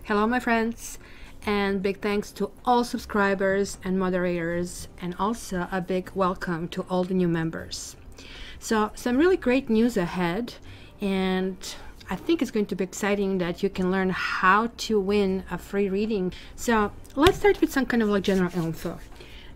Hello my friends, and big thanks to all subscribers and moderators, and also a big welcome to all the new members. So some really great news ahead, and I think it's going to be exciting that you can learn how to win a free reading. So let's start with some kind of like general info.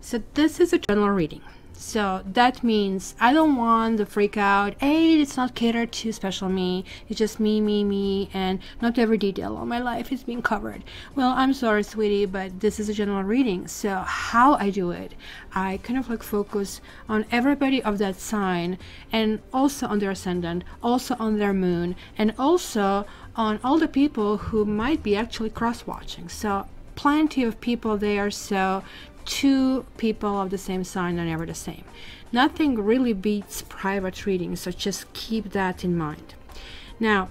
So this is a general reading. So that means I don't want the freak out, hey, it's not catered to special me, it's just me, and not every detail of my life is being covered. Well, I'm sorry, sweetie, but this is a general reading. So how I do it, I kind of like focus on everybody of that sign, and also on their ascendant, also on their moon, and also on all the people who might be actually cross-watching. So plenty of people there, so two people of the same sign are never the same. Nothing really beats private readings, so just keep that in mind. Now,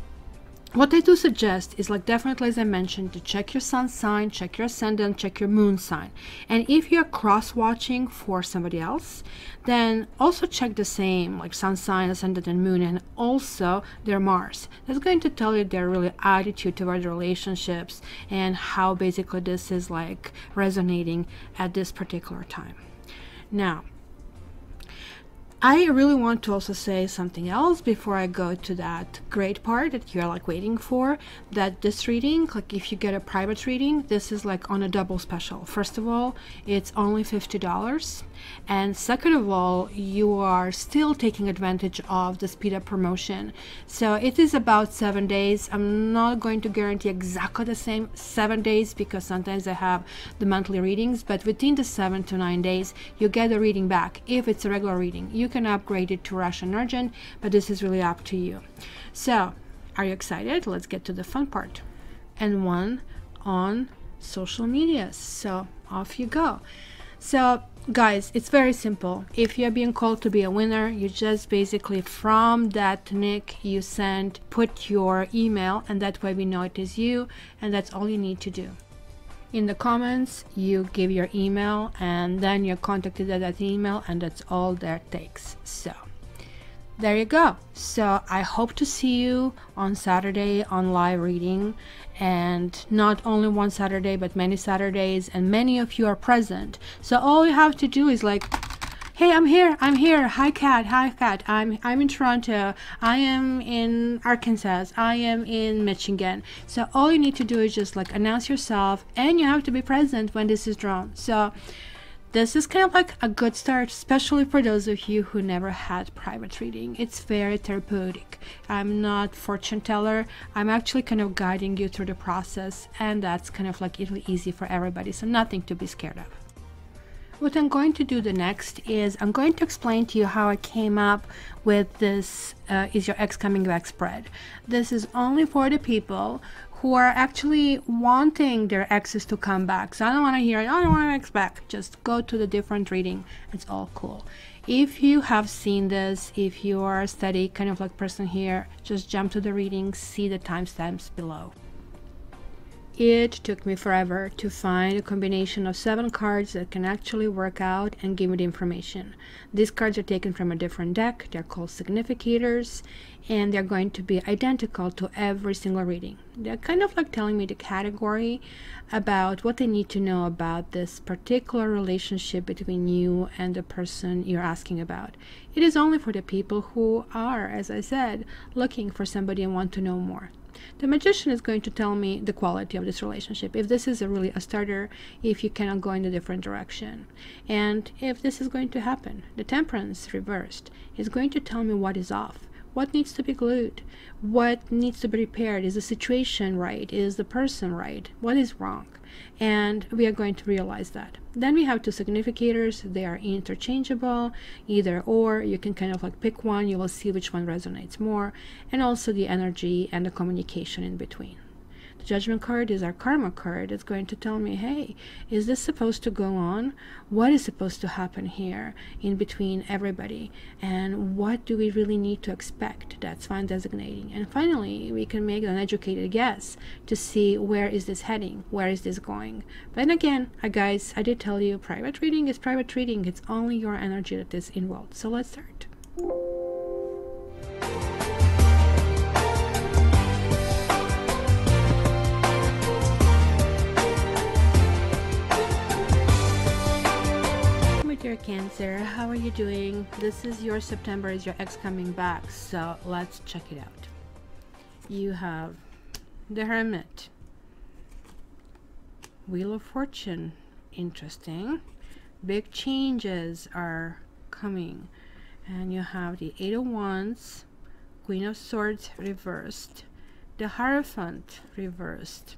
what I do suggest is, like, definitely, as I mentioned, to check your sun sign, check your ascendant, check your moon sign. And if you're cross-watching for somebody else, then also check the same, like sun sign, ascendant, and moon, and also their Mars. That's going to tell you their really attitude toward relationships and how basically this is like resonating at this particular time. Now, I really want to also say something else before I go to that great part that you're like waiting for, that this reading, like if you get a private reading, this is like on a double special. First of all, it's only $50, and second of all, you are still taking advantage of the speed up promotion. So it is about 7 days. I'm not going to guarantee exactly the same 7 days because sometimes I have the monthly readings, but within the 7 to 9 days you get the reading back. If it's a regular reading, you can upgrade it to Russian Urgent, but this is really up to you. So are you excited? Let's get to the fun part. And one on social media. So off you go. So guys, it's very simple. If you're being called to be a winner, you just basically from that nick you send, put your email, and that way we know it is you, and that's all you need to do. In the comments you give your email, and then you're contacted at that email, and that's all that takes. So there you go. So I hope to see you on Saturday on live reading, and not only one Saturday but many Saturdays, and many of you are present. So all you have to do is like, hey, I'm here, hi Kat, I'm in Toronto, I am in Arkansas, I am in Michigan. So all you need to do is just like announce yourself, and you have to be present when this is drawn. So this is kind of like a good start, especially for those of you who never had private reading. It's very therapeutic. I'm not fortune teller, I'm actually kind of guiding you through the process, and that's kind of like really easy for everybody, so nothing to be scared of. What I'm going to do the next is I'm going to explain to you how I came up with this Is Your Ex Coming Back spread. This is only for the people who are actually wanting their exes to come back. So I don't want to hear, I don't want my ex back. Just go to the different reading. It's all cool. If you have seen this, if you are a steady kind of like person here, just jump to the reading, see the timestamps below. It took me forever to find a combination of 7 cards that can actually work out and give me the information. These cards are taken from a different deck. They're called significators, and they're going to be identical to every single reading. They're kind of like telling me the category about what they need to know about this particular relationship between you and the person you're asking about. It is only for the people who are, as I said, looking for somebody and want to know more. The magician is going to tell me the quality of this relationship, if this is really a starter, if you cannot go in a different direction, and if this is going to happen. The temperance reversed is going to tell me what is off, what needs to be glued, what needs to be repaired. Is the situation right? Is the person right? What is wrong? And we are going to realize that. Then we have 2 significators. They are interchangeable, either or. You can kind of like pick one, you will see which one resonates more, and also the energy and the communication in between. The Judgment card is our karma card. It's going to tell me, hey, is this supposed to go on? What is supposed to happen here in between everybody? And what do we really need to expect? That's fine designating. And finally, we can make an educated guess to see where is this heading? Where is this going? But again, guys, I did tell you, private reading is private reading. It's only your energy that is involved. So let's start. Dear Cancer, how are you doing? This is your September, is your ex coming back, so let's check it out. You have the Hermit, Wheel of Fortune, interesting. Big changes are coming. And you have the Eight of Wands, Queen of Swords reversed, the Hierophant reversed,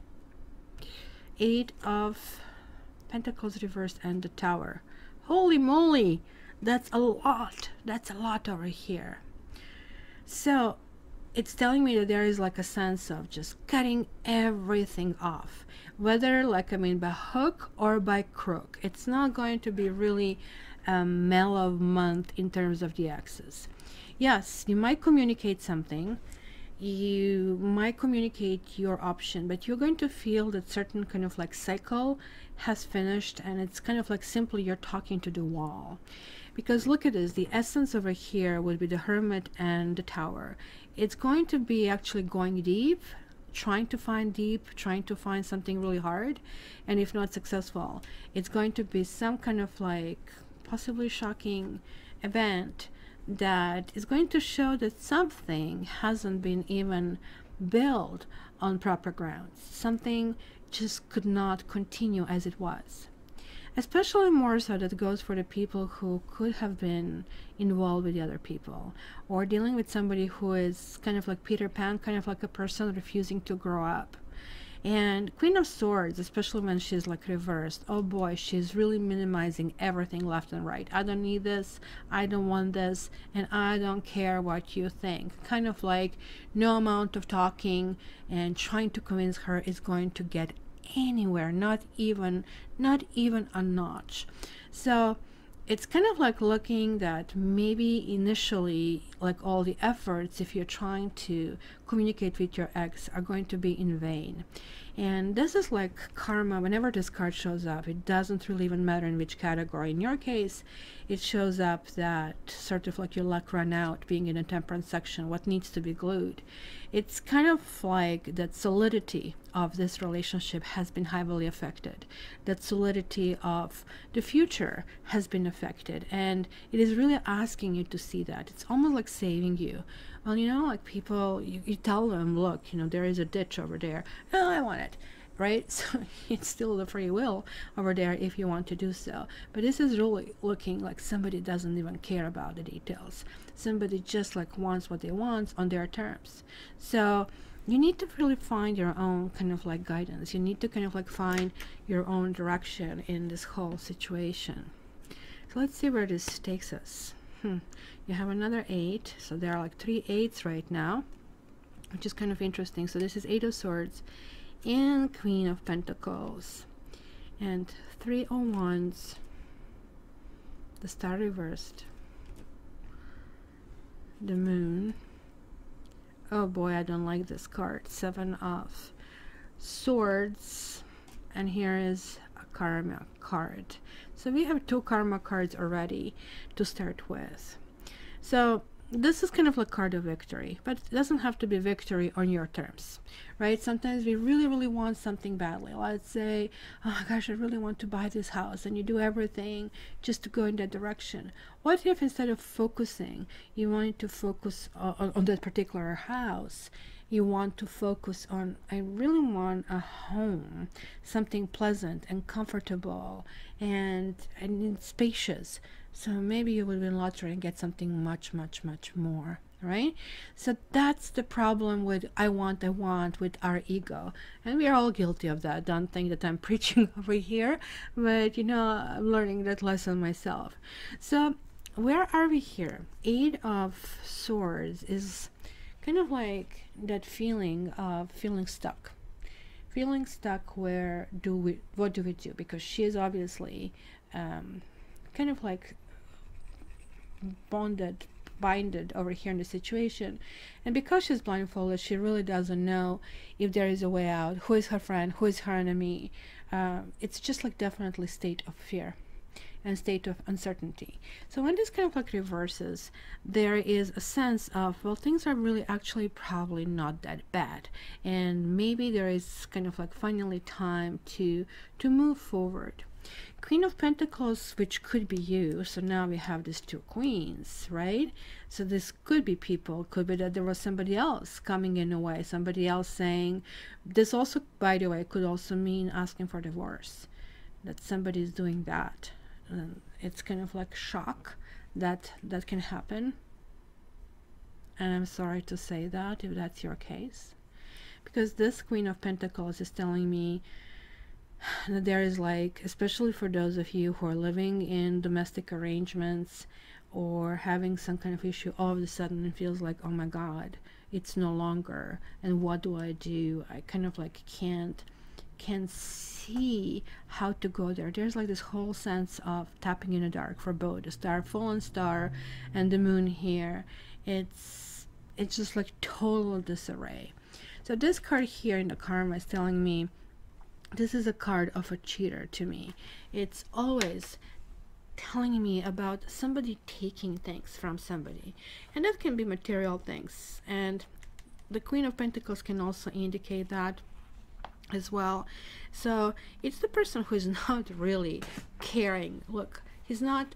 Eight of Pentacles reversed, and the Tower. Holy moly, that's a lot. That's a lot over here. So it's telling me that there is like a sense of just cutting everything off, whether like, I mean, by hook or by crook. It's not going to be really a mellow month in terms of the exes. Yes, you might communicate something, you might communicate your option, but you're going to feel that certain kind of like cycle has finished, and it's kind of like simply you're talking to the wall. Because look at this, the essence over here would be the Hermit and the Tower. It's going to be actually going deep, trying to find something really hard, and if not successful, it's going to be some kind of like possibly shocking event that is going to show that something hasn't been even built on proper grounds. Something just could not continue as it was. Especially more so that goes for the people who could have been involved with the other people, or dealing with somebody who is kind of like Peter Pan, kind of like a person refusing to grow up. And Queen of Swords, especially when she's like reversed, oh boy, she's really minimizing everything left and right. I don't need this, I don't want this, and I don't care what you think. Kind of like no amount of talking and trying to convince her is going to get anywhere, not even a notch. So it's kind of like looking that maybe initially, like all the efforts, if you're trying to communicate with your ex, are going to be in vain. And this is like karma. Whenever this card shows up, it doesn't really even matter in which category. In your case, it shows up that sort of like your luck run out, being in a Temperance section, what needs to be glued. It's kind of like that solidity of this relationship has been heavily affected. That solidity of the future has been affected, and it is really asking you to see that. It's almost like saving you. Well, you know, like people, you tell them, look, you know, there is a ditch over there. Oh, I want it. Right? So it's still the free will over there if you want to do so. But this is really looking like somebody doesn't even care about the details. Somebody just like wants what they want on their terms. So you need to really find your own kind of like guidance. You need to kind of like find your own direction in this whole situation. So let's see where this takes us. You have another 8. So there are like 3 8s right now, which is kind of interesting. So this is 8 of Swords and Queen of Pentacles and 3 of Wands, the Star reversed, the Moon. Oh boy, I don't like this card. 7 of Swords, and here is a Karma card. So we have 2 Karma cards already to start with. So this is kind of like card of victory, but it doesn't have to be victory on your terms, right? Sometimes we really want something badly. Let's say, oh my gosh, I really want to buy this house, and you do everything just to go in that direction. What if instead of focusing, you wanted to focus on that particular house, you want to focus on, I really want a home, something pleasant and comfortable and spacious. So maybe you will win lottery and get something much more, right? So that's the problem with I want with our ego, and we are all guilty of that. Don't think that I'm preaching over here, but you know, I'm learning that lesson myself. So where are we here? 8 of Swords is kind of like that feeling of feeling stuck. Where what do we do? Because she is obviously kind of like binded over here in the situation, and because she's blindfolded, she really doesn't know if there is a way out, who is her friend, who is her enemy. It's just like definitely state of fear and state of uncertainty. So when this kind of like reverses, there is a sense of, well, things are really actually probably not that bad, and maybe there is kind of like finally time to move forward. Queen of Pentacles, which could be you. So now we have these two queens, right? So this could be people, could be that there was somebody else coming in a way, somebody else saying, this also, by the way, could also mean asking for divorce, that somebody is doing that. It's kind of like shock that can happen. And I'm sorry to say that if that's your case, because this Queen of Pentacles is telling me that there is, like, especially for those of you who are living in domestic arrangements or having some kind of issue, all of a sudden it feels like, oh my God, it's no longer, and what do? I kind of like can't see how to go there. There's like this whole sense of tapping in the dark for both the star, fallen star, and the moon here. It's just like total disarray. So this card here in the karma is telling me this is a card of a cheater to me. It's always telling me about somebody taking things from somebody, and that can be material things, and the Queen of Pentacles can also indicate that as well. So it's the person who is not really caring. Look, he's not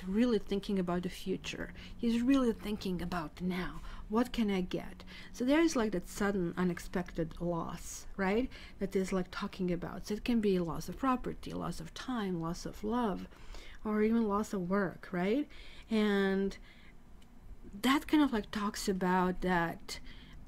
really thinking about the future. He's really thinking about now. What can I get? So there is like that sudden unexpected loss, right? That is like talking about. So it can be loss of property, loss of time, loss of love, or even loss of work, right? And that kind of like talks about that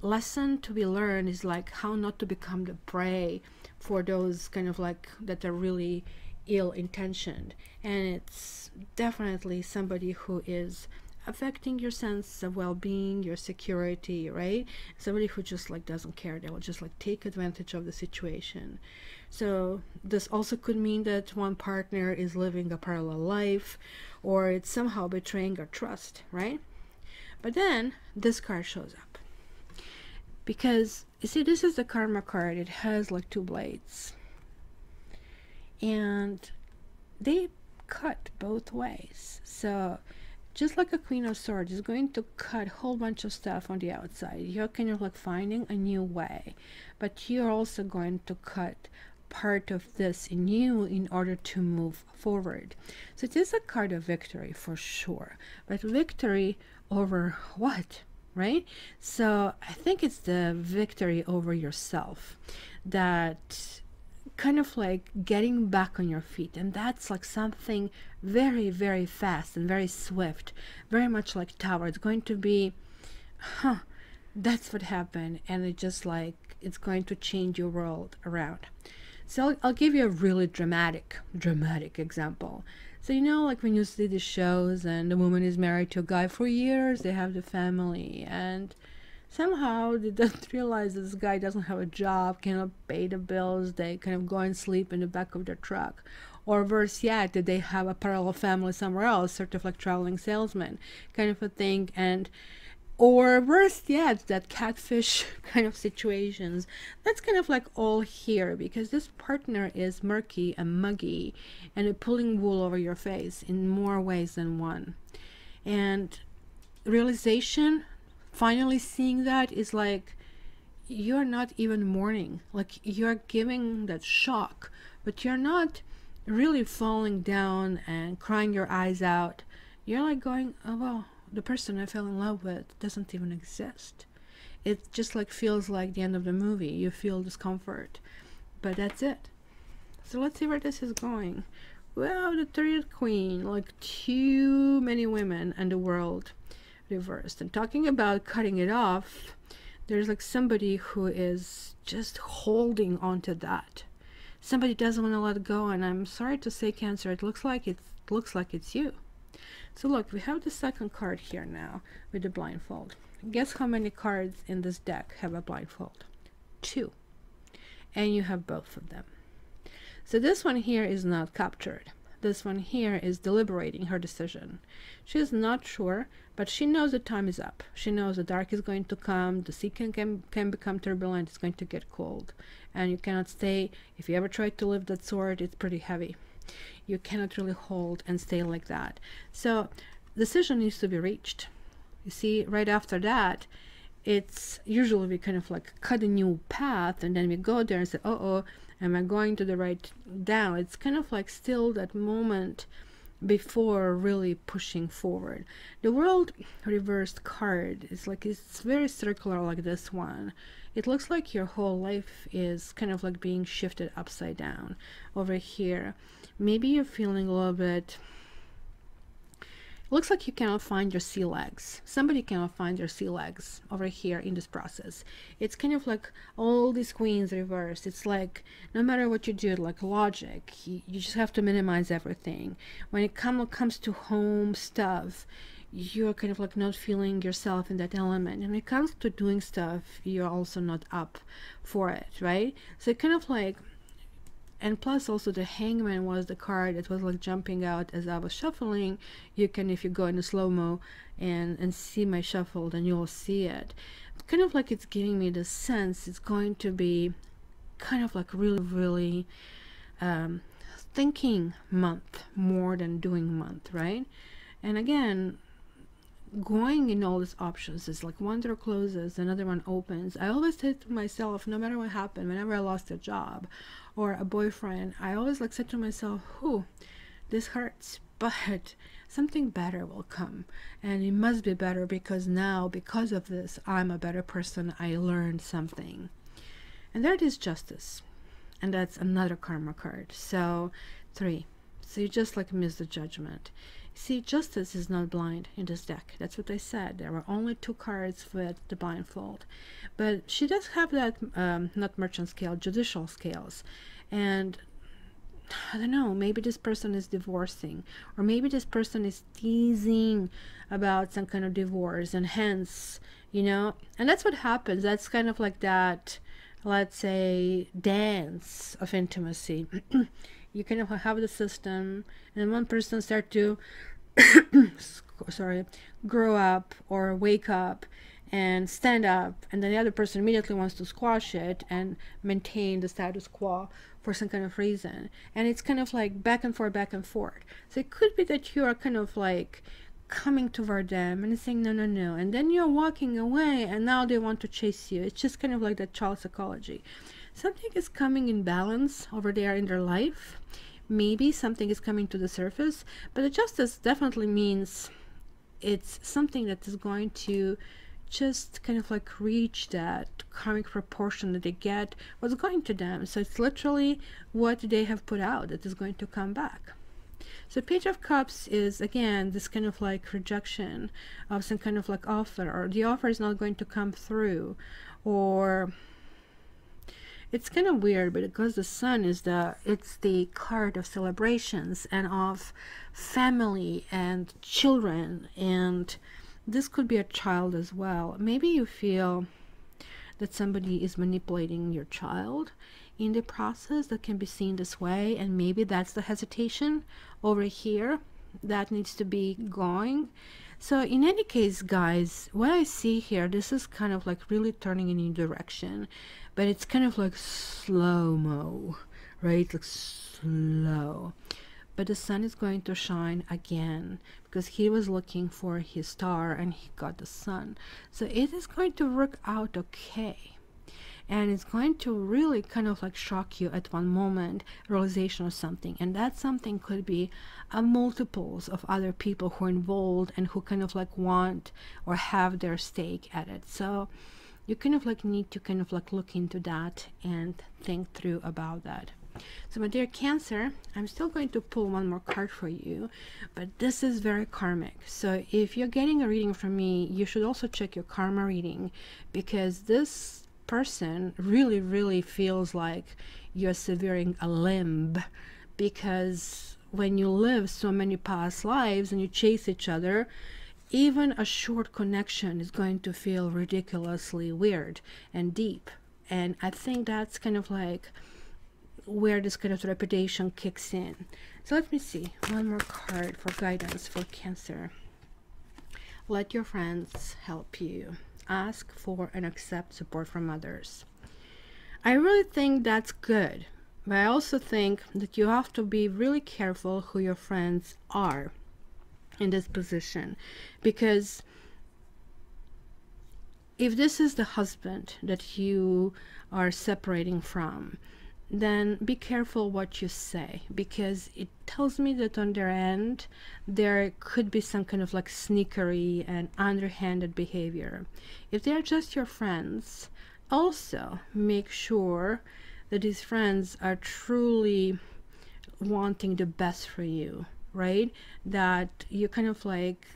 lesson to be learned is like how not to become the prey for those kind of like that are really ill-intentioned. And it's definitely somebody who is affecting your sense of well-being, your security, right? Somebody who just like doesn't care. They will just like take advantage of the situation. So this also could mean that one partner is living a parallel life, or it's somehow betraying our trust, right? But then this card shows up, because you see, this is the karma card. It has like two blades, and they cut both ways. So just like a Queen of Swords is going to cut a whole bunch of stuff on the outside, you're kind of like finding a new way, but you're also going to cut part of this in you in order to move forward. So it is a card of victory for sure, but victory over what, right? So I think it's the victory over yourself, that kind of like getting back on your feet, and that's like something very, very fast and very swift, very much like Tower. It's going to be, that's what happened, and it just like it's going to change your world around. So I'll give you a really dramatic example. So you know, like when you see the shows and the woman is married to a guy for years, they have the family, and somehow they don't realize this guy doesn't have a job, cannot pay the bills, they kind of go and sleep in the back of their truck. Or worse yet, that they have a parallel family somewhere else, sort of like traveling salesman kind of a thing. And or worse yet, that catfish kind of situations. That's kind of like all here, because this partner is murky and muggy and pulling wool over your face in more ways than one. And realization, finally seeing that, is like you're not even mourning, like you're giving that shock, but you're not really falling down and crying your eyes out. You're like going, oh well, the person I fell in love with doesn't even exist. It just like feels like the end of the movie. You feel discomfort, but that's it. So let's see where this is going. Well, the 30th Queen, like too many women in the world reversed. And talking about cutting it off, there's like somebody who is just holding on to that. Somebody doesn't want to let go, and I'm sorry to say, Cancer, it looks like it's you. So look, we have the second card here now with the blindfold. Guess how many cards in this deck have a blindfold? 2. And you have both of them. So this one here is not captured. This one here is deliberating her decision. She is not sure, but she knows the time is up. She knows the dark is going to come, the sea can become turbulent, it's going to get cold. And you cannot stay. If you ever try to lift that sword, it's pretty heavy. You cannot really hold and stay like that. So decision needs to be reached. You see, right after that, it's usually we kind of like cut a new path, and then we go there and say, oh, Am I going to the right down? It's kind of like still that moment before really pushing forward. The World reversed card is like, it's very circular like this one. It looks like your whole life is kind of like being shifted upside down over here. Maybe you're feeling a little bit, looks like you cannot find your sea legs. Somebody cannot find your sea legs over here in this process. It's kind of like all these queens reversed. It's like no matter what you do, like logic, you just have to minimize everything. When it comes to home stuff, you're kind of like not feeling yourself in that element. And when it comes to doing stuff, you're also not up for it, right? So it kind of like, and plus also the Hangman was the card that was like jumping out as I was shuffling. You can, if you go in a slow-mo and see my shuffle, then you'll see it. Kind of like it's giving me the sense it's going to be kind of like really thinking month more than doing month, right? And again, going in all these options is like one door closes, another one opens. I always say to myself, no matter what happened, whenever I lost a job or a boyfriend, I always like said to myself, "Whew, this hurts, but something better will come, and it must be better because now, because of this, I'm a better person. I learned something." And there it is, Justice, and that's another karma card. So 3. So you just like miss the judgment. See, Justice is not blind in this deck. That's what I said. There were only 2 cards with the blindfold. But she does have that, not merchant scale, judicial scales. And I don't know, maybe this person is divorcing. Or maybe this person is teasing about some kind of divorce. And hence, you know, and that's what happens. That's kind of like that, let's say, dance of intimacy. You kind of have the system, and one person start to grow up or wake up and stand up, and then the other person immediately wants to squash it and maintain the status quo for some kind of reason. And it's kind of like back and forth, back and forth. So it could be that you are kind of like coming toward them and saying no, no, no, and then you're walking away and now they want to chase you. It's just kind of like that child psychology. Something is coming in balance over there in their life. Maybe something is coming to the surface, but the Justice definitely means it's something that is going to just kind of like reach that karmic proportion that they get what's going to them. So it's literally what they have put out that is going to come back. So Page of Cups is, again, this kind of like rejection of some kind of like offer, or the offer is not going to come through, or it's kind of weird, but because the Sun is it's the card of celebrations and of family and children, and this could be a child as well. Maybe you feel that somebody is manipulating your child in the process. That can be seen this way, and maybe that's the hesitation over here that needs to be going. So in any case, guys, what I see here, this is kind of like really turning in a new direction, but it's kind of like slow-mo, right? Like slow. But the Sun is going to shine again because he was looking for his star and he got the Sun. So it is going to work out okay. And it's going to really kind of like shock you at one moment, realization of something. And that something could be a multiples of other people who are involved and who kind of like want or have their stake at it. So you kind of like need to kind of like look into that and think through about that. So my dear Cancer, I'm still going to pull one more card for you, but this is very karmic. So if you're getting a reading from me, you should also check your karma reading, because this person really feels like you're severing a limb, because when you live so many past lives and you chase each other, even a short connection is going to feel ridiculously weird and deep. And I think that's kind of like where this kind of reputation kicks in. So let me see one more card for guidance for Cancer. Let your friends help you. Ask for and accept support from others. I really think that's good, but I also think that you have to be really careful who your friends are in this position, because if this is the husband that you are separating from, then be careful what you say, because it tells me that on their end there could be some kind of like sneakery and underhanded behavior. If they're just your friends, also make sure that these friends are truly wanting the best for you, right? That you kind of like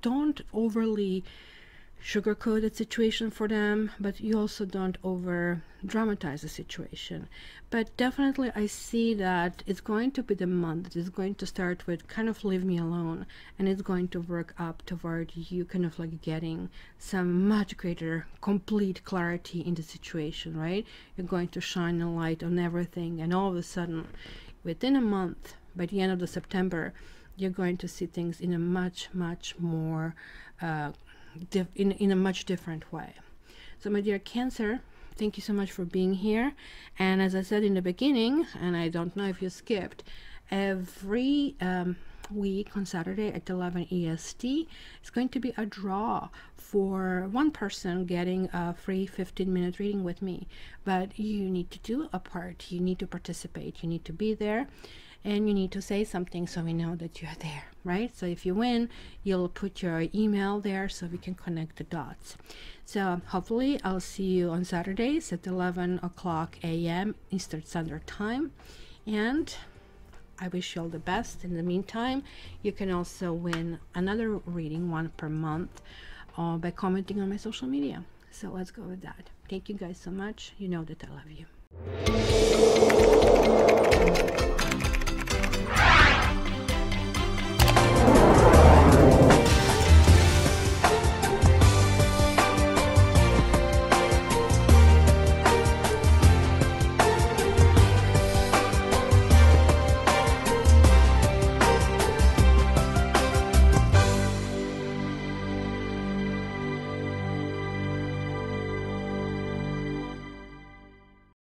don't overly sugarcoat the situation for them, but you also don't over dramatize the situation. But definitely I see that it's going to be the month that is going to start with kind of leave me alone, and it's going to work up toward you kind of like getting some much greater complete clarity in the situation, right? You're going to shine a light on everything, and all of a sudden within a month, by the end of the September, you're going to see things in a much more in a much different way. So my dear Cancer, thank you so much for being here. And as I said in the beginning, and I don't know if you skipped, every week on Saturday at 11 EST, it's going to be a draw for one person getting a free 15-minute reading with me. But you need to do a part, you need to participate, you need to be there, and you need to say something so we know that you're there, right? So if you win, you'll put your email there so we can connect the dots. So hopefully I'll see you on Saturdays at 11 o'clock a.m. Eastern Standard Time, and I wish you all the best. In the meantime, you can also win another reading, one per month, by commenting on my social media. So let's go with that. Thank you guys so much. You know that I love you.